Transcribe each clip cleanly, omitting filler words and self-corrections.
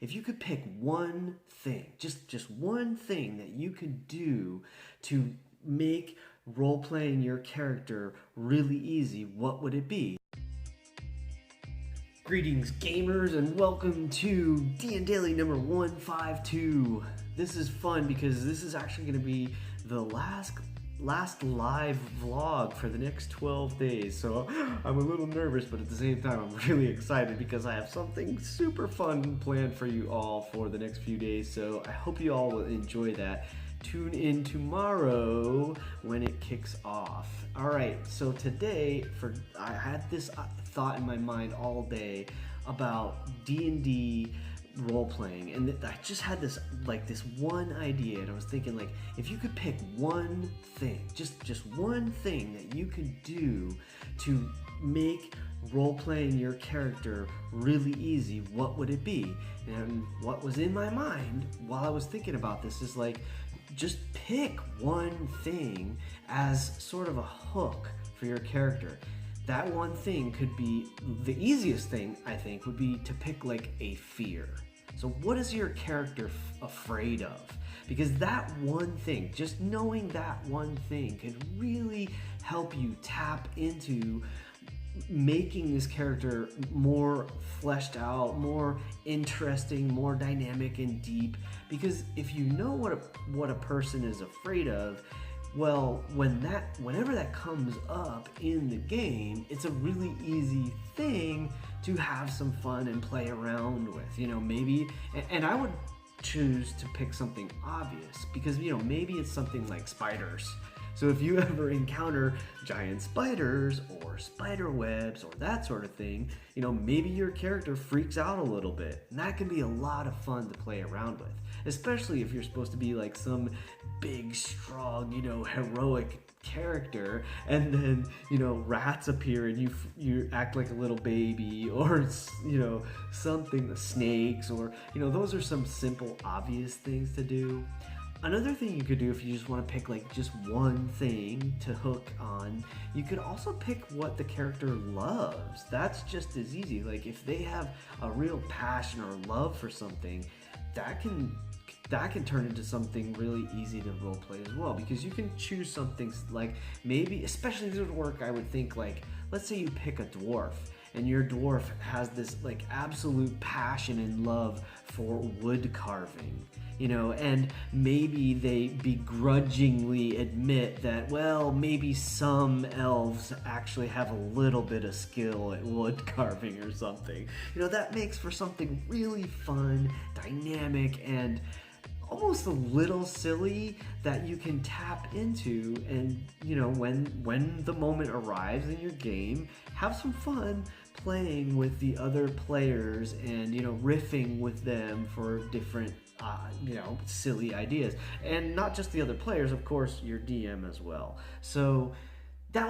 if you could pick one thing, just one thing that you could do to make role-playing your character really easy, what would it be? Greetings gamers and welcome to DnDaily number 152. This is fun because this is actually going to be the last live vlog for the next 12 days. So I'm a little nervous, but at the same time I'm really excited because I have something super fun planned for you all for the next few days. So I hope you all will enjoy that. Tune in tomorrow when it kicks off. All right, so today I had this thought in my mind all day about D&D role-playing, and I just had this one idea, and I was thinking, like, if you could pick one thing, just one thing that you could do to make role-playing your character really easy, what would it be? And what was in my mind while I was thinking about this is, like, just pick one thing as sort of a hook for your character. That one thing could be, the easiest thing I think would be to pick like a fear. So what is your character afraid of? Because that one thing, just knowing that one thing could really help you tap into making this character more fleshed out, more interesting, more dynamic and deep. Because if you know what a person is afraid of, well, whenever that comes up in the game, it's a really easy thing to have some fun and play around with. You know, maybe, and I would choose to pick something obvious because, you know, maybe it's something like spiders. So if you ever encounter giant spiders or spider webs or that sort of thing, you know, maybe your character freaks out a little bit. And that can be a lot of fun to play around with, especially if you're supposed to be like some big, strong, you know, heroic character, and then, you know, rats appear and you act like a little baby, or, you know, something, snakes, or, you know, those are some simple, obvious things to do. Another thing you could do if you just want to pick like just one thing to hook on, you could also pick what the character loves. That's just as easy. Like if they have a real passion or love for something, that can turn into something really easy to role play as well, because you can choose something like, maybe, especially this would work, I would think, like, let's say you pick a dwarf, and your dwarf has this like absolute passion and love for wood carving, you know, and maybe they begrudgingly admit that, well, maybe some elves actually have a little bit of skill at wood carving or something. You know, that makes for something really fun, dynamic, and almost a little silly that you can tap into. And, you know, when the moment arrives in your game, have some fun playing with the other players and, you know, riffing with them for different you know, silly ideas. And not just the other players, of course, your DM as well. So that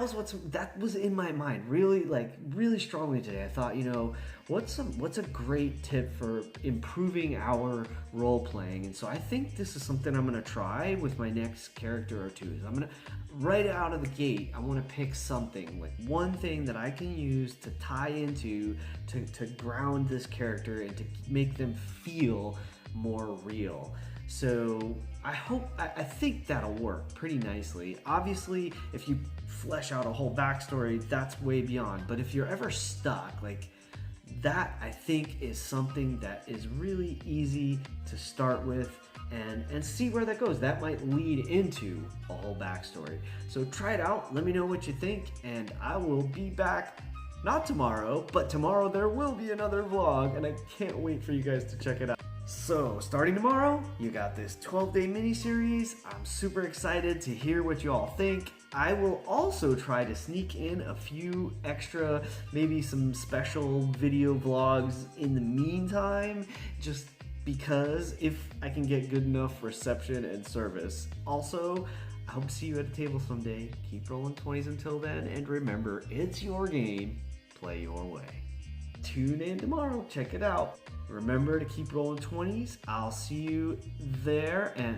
was in my mind really strongly today. I thought, you know, what's a great tip for improving our role playing? And so I think this is something I'm gonna try with my next character or two. I'm gonna, right out of the gate, I want to pick something, like one thing that I can use to tie into, to ground this character and to make them feel more real. So I think that'll work pretty nicely. Obviously, if you flesh out a whole backstory, that's way beyond. But if you're ever stuck, like, that I think is something that is really easy to start with and see where that goes. That might lead into a whole backstory. So try it out, let me know what you think, and I will be back, not tomorrow, but tomorrow there will be another vlog, and I can't wait for you guys to check it out. So, starting tomorrow, you got this 12-day mini-series. I'm super excited to hear what you all think. I will also try to sneak in a few extra, maybe some special video vlogs in the meantime, just because, if I can get good enough reception and service. Also, I hope to see you at a table someday. Keep rolling 20s until then, and remember, it's your game, play your way. Tune in tomorrow, check it out. Remember to keep rolling 20s. I'll see you there, and